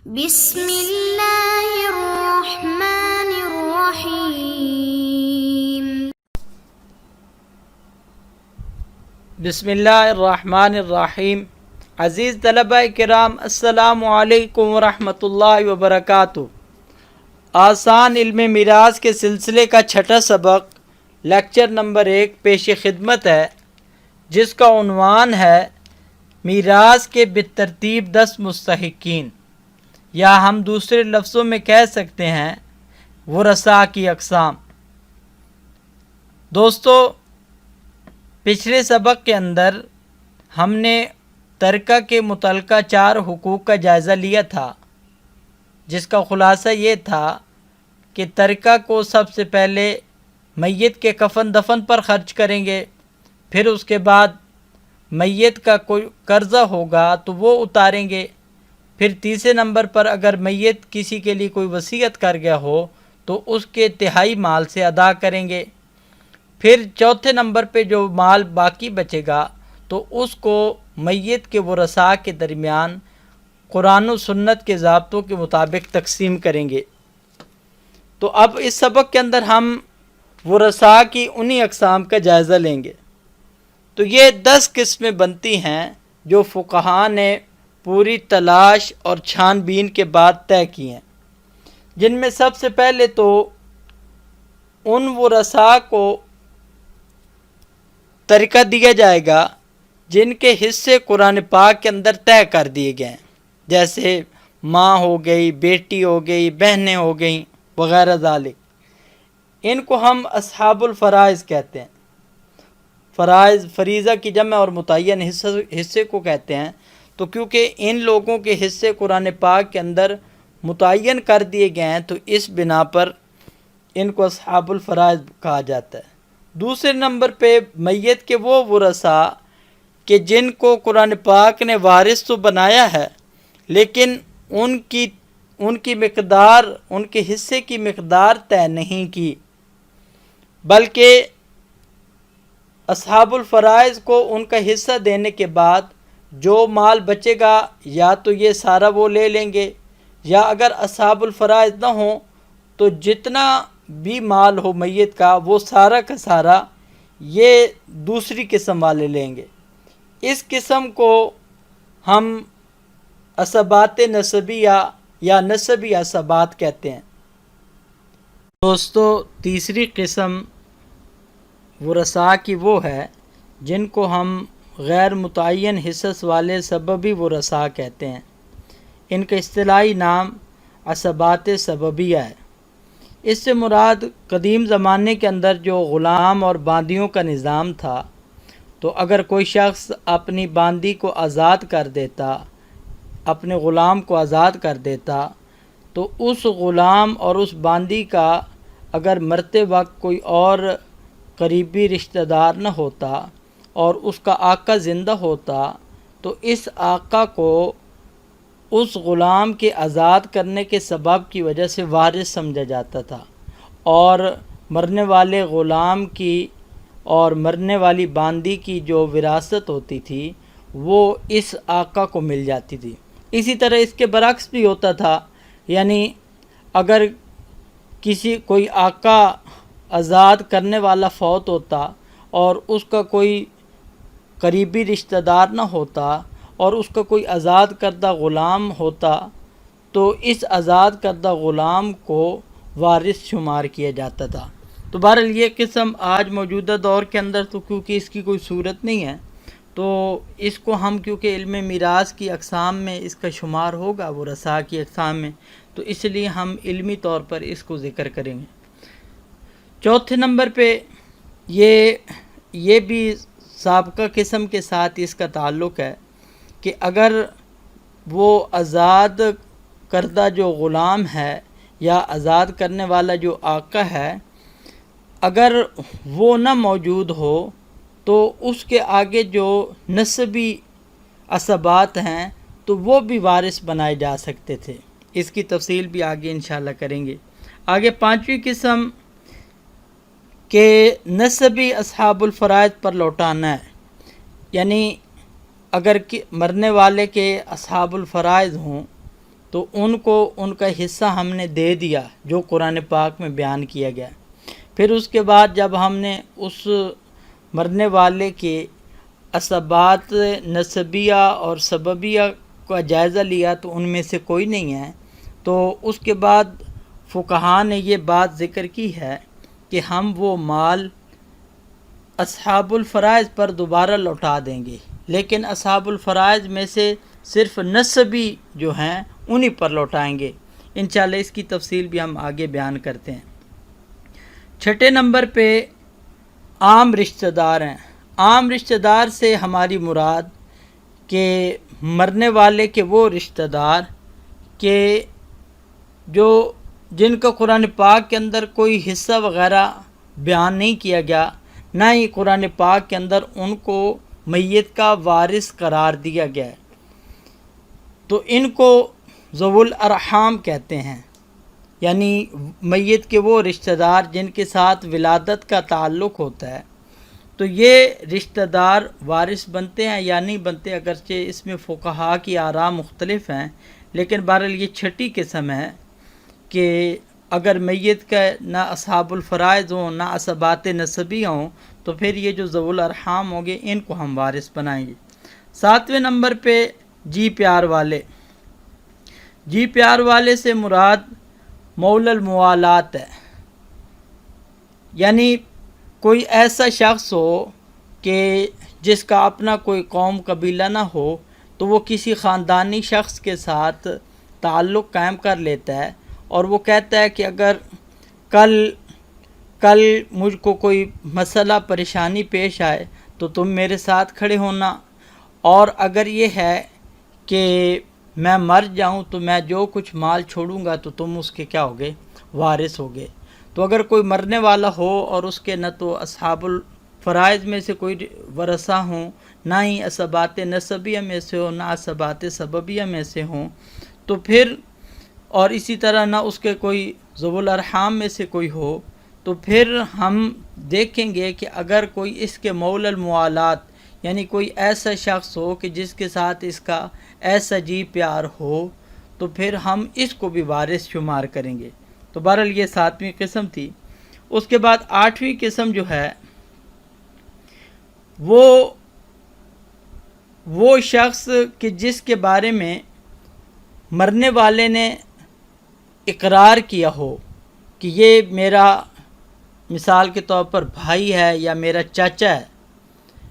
بسم اللہ الرحمن الرحیم۔ بسم اللہ الرحمن الرحیم۔ عزیز طلبہ کرام، السلام علیکم ورحمۃ اللہ وبرکاتہ۔ آسان علم میراث کے سلسلے کا چھٹا سبق لیکچر نمبر 1 پیش خدمت ہے، جس کا عنوان ہے میراث کے بالترتیب 10 مستحقین، یا ہم دوسرے لفظوں میں کہہ سکتے ہیں ورثاء کی اقسام۔ دوستو، پچھلے سبق کے اندر ہم نے ترکہ کے متعلقہ 4 حقوق کا جائزہ لیا تھا، جس کا خلاصہ یہ تھا کہ ترکہ کو سب سے پہلے میت کے کفن دفن پر خرچ کریں گے، پھر اس کے بعد میت کا کوئی قرضہ ہوگا تو وہ اتاریں گے، پھر تیسرے نمبر پر اگر میت کسی کے لیے کوئی وصیت کر گیا ہو تو اس کے تہائی مال سے ادا کریں گے، پھر چوتھے نمبر پہ جو مال باقی بچے گا تو اس کو میت کے ورثاء کے درمیان قرآن و سنت کے ضابطوں کے مطابق تقسیم کریں گے۔ تو اب اس سبق کے اندر ہم ورثاء کی انہی اقسام کا جائزہ لیں گے۔ تو یہ 10 قسمیں بنتی ہیں جو فقہاء نے پوری تلاش اور چھان بین کے بعد طے کی ہیں، جن میں سب سے پہلے تو ان ورثاء کو ترکہ دیا جائے گا جن کے حصے قرآن پاک کے اندر طے کر دیے گئے ہیں، جیسے ماں ہو گئی، بیٹی ہو گئی، بہنیں ہو گئیں وغیرہ ذالک۔ ان کو ہم اصحاب الفرائض کہتے ہیں۔ فرائض فریضہ کی جمع اور متعین حصے کو کہتے ہیں، تو کیونکہ ان لوگوں کے حصے قرآن پاک کے اندر متعین کر دیے گئے ہیں تو اس بنا پر ان کو اصحاب الفرائض کہا جاتا ہے۔ دوسرے نمبر پہ میت کے وہ ورثاء کہ جن کو قرآن پاک نے وارث تو بنایا ہے، لیکن ان کی مقدار، ان کے حصے کی مقدار طے نہیں کی، بلکہ اصحاب الفرائض کو ان کا حصہ دینے کے بعد جو مال بچے گا یا تو یہ سارا وہ لے لیں گے، یا اگر اصحاب الفرائض نہ ہوں تو جتنا بھی مال ہو میت کا وہ سارا کا سارا یہ دوسری قسم والے لیں گے۔ اس قسم کو ہم عصبات نسبیہ یا نسبی عصبات کہتے ہیں۔ دوستو، تیسری قسم ورثاء کی وہ ہے جن کو ہم غیر متعین حصص والے سببی ورثاء کہتے ہیں۔ ان کا اصطلاحی نام عصبات سببیہ ہے۔ اس سے مراد قدیم زمانے کے اندر جو غلام اور باندیوں کا نظام تھا، تو اگر کوئی شخص اپنی باندی کو آزاد کر دیتا، اپنے غلام کو آزاد کر دیتا، تو اس غلام اور اس باندی کا اگر مرتے وقت کوئی اور قریبی رشتہ دار نہ ہوتا اور اس کا آقا زندہ ہوتا تو اس آقا کو اس غلام کے آزاد کرنے کے سبب کی وجہ سے وارث سمجھا جاتا تھا، اور مرنے والے غلام کی اور مرنے والی باندی کی جو وراثت ہوتی تھی وہ اس آقا کو مل جاتی تھی۔ اسی طرح اس کے برعکس بھی ہوتا تھا، یعنی اگر کوئی آقا آزاد کرنے والا فوت ہوتا اور اس کا کوئی قریبی رشتہ دار نہ ہوتا اور اس کا کوئی آزاد کردہ غلام ہوتا تو اس آزاد کردہ غلام کو وارث شمار کیا جاتا تھا۔ تو بہرحال یہ قسم آج موجودہ دور کے اندر تو کیونکہ اس کی کوئی صورت نہیں ہے، تو اس کو ہم کیونکہ علم میراث کی اقسام میں اس کا شمار ہوگا ورثاء کی اقسام میں، تو اس لیے ہم علمی طور پر اس کو ذکر کریں گے۔ چوتھے نمبر پہ یہ بھی سابقہ قسم کے ساتھ اس کا تعلق ہے کہ اگر وہ آزاد کردہ جو غلام ہے یا آزاد کرنے والا جو آقا ہے، اگر وہ نہ موجود ہو تو اس کے آگے جو نسبی عصبات ہیں تو وہ بھی وارث بنائے جا سکتے تھے۔ اس کی تفصیل بھی آگے انشاءاللہ کریں گے۔ آگے پانچویں قسم کہ نسبی اصحاب الفرائض پر لوٹانا ہے، یعنی اگر مرنے والے کے اصحاب الفرائض ہوں تو ان کو ان کا حصہ ہم نے دے دیا جو قرآن پاک میں بیان کیا گیا۔ پھر اس کے بعد جب ہم نے اس مرنے والے کے اسبات نسبیہ اور سببیہ کا جائزہ لیا تو ان میں سے کوئی نہیں ہے، تو اس کے بعد فقہا نے یہ بات ذکر کی ہے کہ ہم وہ مال اصحاب الفرائض پر دوبارہ لوٹا دیں گے، لیکن اصحاب الفرائض میں سے صرف نسبی جو ہیں انہی پر لوٹائیں گے۔ انشاءاللہ اس کی تفصیل بھی ہم آگے بیان کرتے ہیں۔ چھٹے نمبر پہ عام رشتہ دار ہیں۔ عام رشتہ دار سے ہماری مراد کہ مرنے والے کے وہ رشتہ دار کہ جن کا قرآن پاک کے اندر کوئی حصہ وغیرہ بیان نہیں کیا گیا، نہ ہی قرآن پاک کے اندر ان کو میت کا وارث قرار دیا گیا ہے، تو ان کو ذوی الارحام کہتے ہیں، یعنی میت کے وہ رشتہ دار جن کے ساتھ ولادت کا تعلق ہوتا ہے، تو یہ رشتہ دار وارث بنتے ہیں یا نہیں بنتے، اگرچہ اس میں فقہا کی آراء مختلف ہیں، لیکن بہرحال یہ چھٹی قسم ہے کہ اگر میت کا نہ اصحاب الفرائض ہوں نہ اسبات نسبی ہوں تو پھر یہ جو ذوی الارحام ہوں گے ان کو ہم وارث بنائیں گے۔ 7ویں نمبر پہ جی پیار والے۔ جی پیار والے سے مراد مولا الموالات ہے، یعنی کوئی ایسا شخص ہو کہ جس کا اپنا کوئی قوم قبیلہ نہ ہو تو وہ کسی خاندانی شخص کے ساتھ تعلق قائم کر لیتا ہے اور وہ کہتا ہے کہ اگر کل مجھ کو کوئی مسئلہ پریشانی پیش آئے تو تم میرے ساتھ کھڑے ہونا، اور اگر یہ ہے کہ میں مر جاؤں تو میں جو کچھ مال چھوڑوں گا تو تم اس کے کیا ہوگے؟ وارث ہوگے۔ تو اگر کوئی مرنے والا ہو اور اس کے نہ تو اصحاب الفرائض میں سے کوئی ورثہ ہوں، نہ ہی اسبات نسبیہ میں سے ہوں، نہ اسبات سببیہ میں سے ہوں، تو پھر اور اسی طرح نہ اس کے کوئی ذوی الارحام میں سے کوئی ہو، تو پھر ہم دیکھیں گے کہ اگر کوئی اس کے مولا الموالات یعنی کوئی ایسا شخص ہو کہ جس کے ساتھ اس کا ایسا جی پیار ہو تو پھر ہم اس کو بھی وارث شمار کریں گے۔ تو بہرحال یہ 7ویں قسم تھی۔ اس کے بعد 8ویں قسم جو ہے وہ شخص کہ جس کے بارے میں مرنے والے نے اقرار کیا ہو کہ یہ میرا مثال کے طور پر بھائی ہے یا میرا چاچا ہے،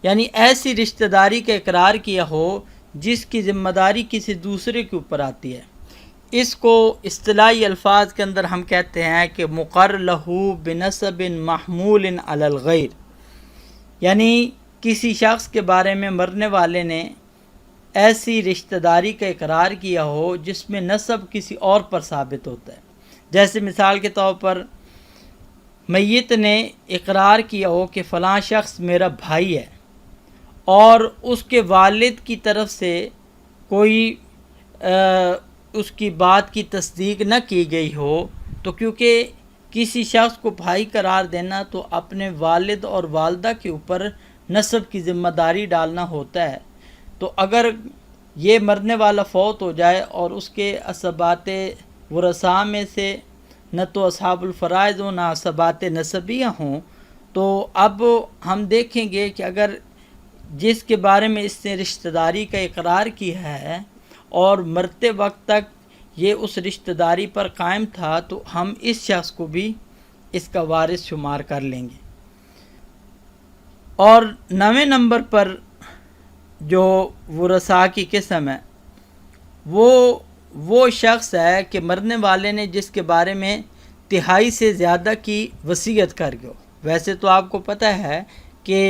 یعنی ایسی رشتہ داری کا اقرار کیا ہو جس کی ذمہ داری کسی دوسرے کے اوپر آتی ہے۔ اس کو اصطلاحی الفاظ کے اندر ہم کہتے ہیں کہ مقر لہو بنسب محمول علی الغیر، یعنی کسی شخص کے بارے میں مرنے والے نے ایسی رشتہ داری کا اقرار کیا ہو جس میں نسب کسی اور پر ثابت ہوتا ہے۔ جیسے مثال کے طور پر میت نے اقرار کیا ہو کہ فلاں شخص میرا بھائی ہے اور اس کے والد کی طرف سے کوئی اس کی بات کی تصدیق نہ کی گئی ہو، تو کیونکہ کسی شخص کو بھائی قرار دینا تو اپنے والد اور والدہ کے اوپر نسب کی ذمہ داری ڈالنا ہوتا ہے، تو اگر یہ مرنے والا فوت ہو جائے اور اس کے اسبات ورثاء میں سے نہ تو اصحاب الفرائض ہوں نہ اسبات نسبیہ ہوں، تو اب ہم دیکھیں گے کہ اگر جس کے بارے میں اس نے رشتہ داری کا اقرار کیا ہے اور مرتے وقت تک یہ اس رشتہ داری پر قائم تھا تو ہم اس شخص کو بھی اس کا وارث شمار کر لیں گے۔ اور 9ویں نمبر پر جو ورثاء کی قسم ہے وہ شخص ہے کہ مرنے والے نے جس کے بارے میں تہائی سے زیادہ کی وصیت کر گئے۔ ویسے تو آپ کو پتہ ہے کہ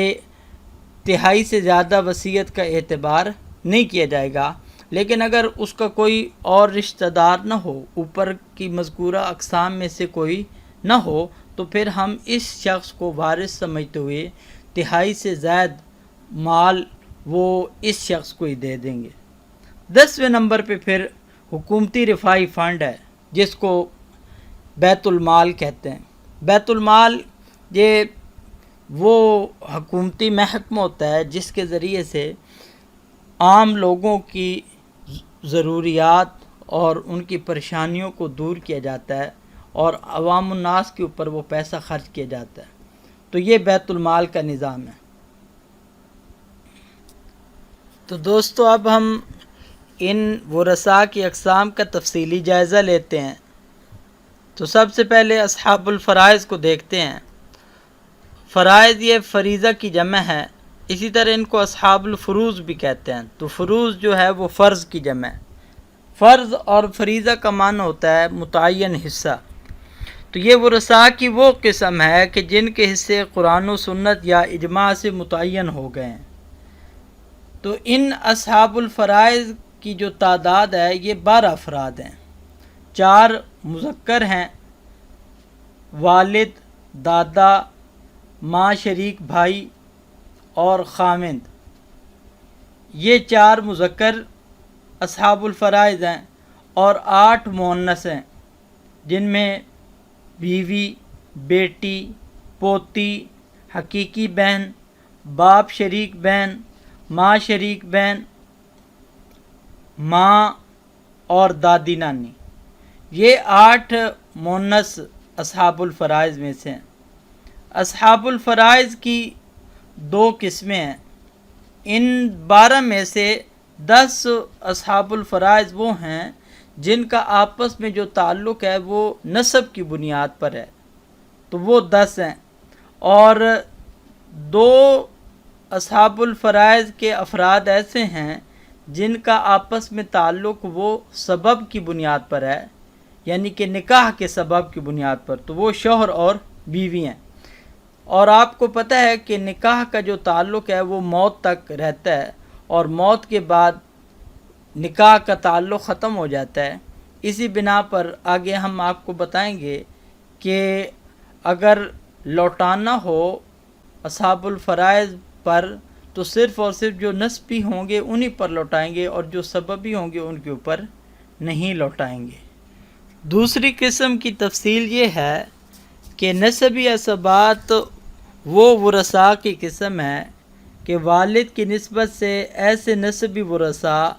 تہائی سے زیادہ وصیت کا اعتبار نہیں کیا جائے گا، لیکن اگر اس کا کوئی اور رشتہ دار نہ ہو، اوپر کی مذکورہ اقسام میں سے کوئی نہ ہو، تو پھر ہم اس شخص کو وارث سمجھتے ہوئے تہائی سے زائد مال وہ اس شخص کو ہی دے دیں گے۔ 10ویں نمبر پہ پھر حکومتی رفاہی فنڈ ہے جس کو بیت المال کہتے ہیں۔ بیت المال یہ وہ حکومتی محکمہ ہوتا ہے جس کے ذریعے سے عام لوگوں کی ضروریات اور ان کی پریشانیوں کو دور کیا جاتا ہے اور عوام الناس کے اوپر وہ پیسہ خرچ کیا جاتا ہے. تو یہ بیت المال کا نظام ہے. تو دوستو اب ہم ان ورثاء کی اقسام کا تفصیلی جائزہ لیتے ہیں. تو سب سے پہلے اصحاب الفرائض کو دیکھتے ہیں. فرائض یہ فریضہ کی جمع ہے. اسی طرح ان کو اصحاب الفروض بھی کہتے ہیں. تو فروض جو ہے وہ فرض کی جمع ہے. فرض اور فریضہ کا معنی ہوتا ہے متعین حصہ. تو یہ ورثاء کی وہ قسم ہے کہ جن کے حصے قرآن و سنت یا اجماع سے متعین ہو گئے ہیں. تو ان اصحاب الفرائض کی جو تعداد ہے یہ 12 افراد ہیں. 4 مذکر ہیں، والد، دادا، ماں شریک بھائی اور خامند. یہ 4 مذکر اصحاب الفرائض ہیں اور 8 مؤنث ہیں جن میں بیوی، بیٹی، پوتی، حقیقی بہن، باپ شریک بہن، ماں شریک بہن، ماں اور دادی نانی. یہ 8 مؤنث اصحاب الفرائض میں سے ہیں. اصحاب الفرائض کی 2 قسمیں ہیں. ان 12 میں سے 10 اصحاب الفرائض وہ ہیں جن کا آپس میں جو تعلق ہے وہ نسب کی بنیاد پر ہے. تو وہ 10 ہیں. اور 2 اصحاب الفرائض کے افراد ایسے ہیں جن کا آپس میں تعلق وہ سبب کی بنیاد پر ہے، یعنی کہ نکاح کے سبب کی بنیاد پر. تو وہ شوہر اور بیوی ہیں. اور آپ کو پتہ ہے کہ نکاح کا جو تعلق ہے وہ موت تک رہتا ہے اور موت کے بعد نکاح کا تعلق ختم ہو جاتا ہے. اسی بنا پر آگے ہم آپ کو بتائیں گے کہ اگر لوٹانا ہو اصحاب الفرائض پر تو صرف اور صرف جو نسبی ہوں گے انہی پر لوٹائیں گے اور جو سببی ہوں گے ان کے اوپر نہیں لوٹائیں گے. دوسری قسم کی تفصیل یہ ہے کہ نسبی عصبات وہ ورثاء کی قسم ہے کہ والد کی نسبت سے ایسے نسبی ورثاء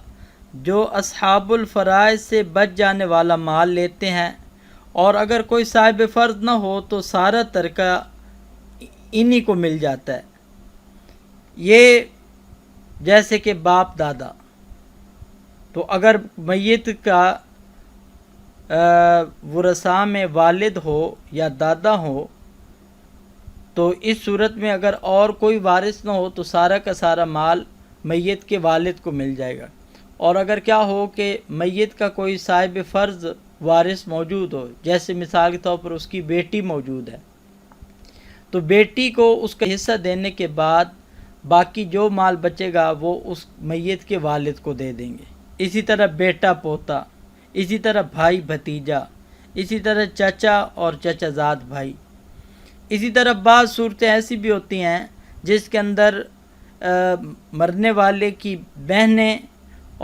جو اصحاب الفرائض سے بچ جانے والا مال لیتے ہیں، اور اگر کوئی صاحب فرض نہ ہو تو سارا ترکہ انہی کو مل جاتا ہے. یہ جیسے کہ باپ دادا. تو اگر میت کا ورثاء میں والد ہو یا دادا ہو تو اس صورت میں اگر اور کوئی وارث نہ ہو تو سارا کا سارا مال میت کے والد کو مل جائے گا. اور اگر کیا ہو کہ میت کا کوئی صاحب فرض وارث موجود ہو، جیسے مثال کے طور پر اس کی بیٹی موجود ہے، تو بیٹی کو اس کا حصہ دینے کے بعد باقی جو مال بچے گا وہ اس میت کے والد کو دے دیں گے. اسی طرح بیٹا پوتا، اسی طرح بھائی بھتیجا، اسی طرح چچا اور چچا زاد بھائی. اسی طرح بعض صورتیں ایسی بھی ہوتی ہیں جس کے اندر مرنے والے کی بہنیں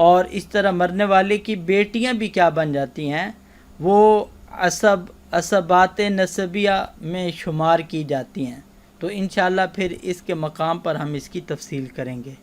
اور اس طرح مرنے والے کی بیٹیاں بھی کیا بن جاتی ہیں، وہ عصبات نسبیہ میں شمار کی جاتی ہیں. تو انشاءاللہ پھر اس کے مقام پر ہم اس کی تفصیل کریں گے.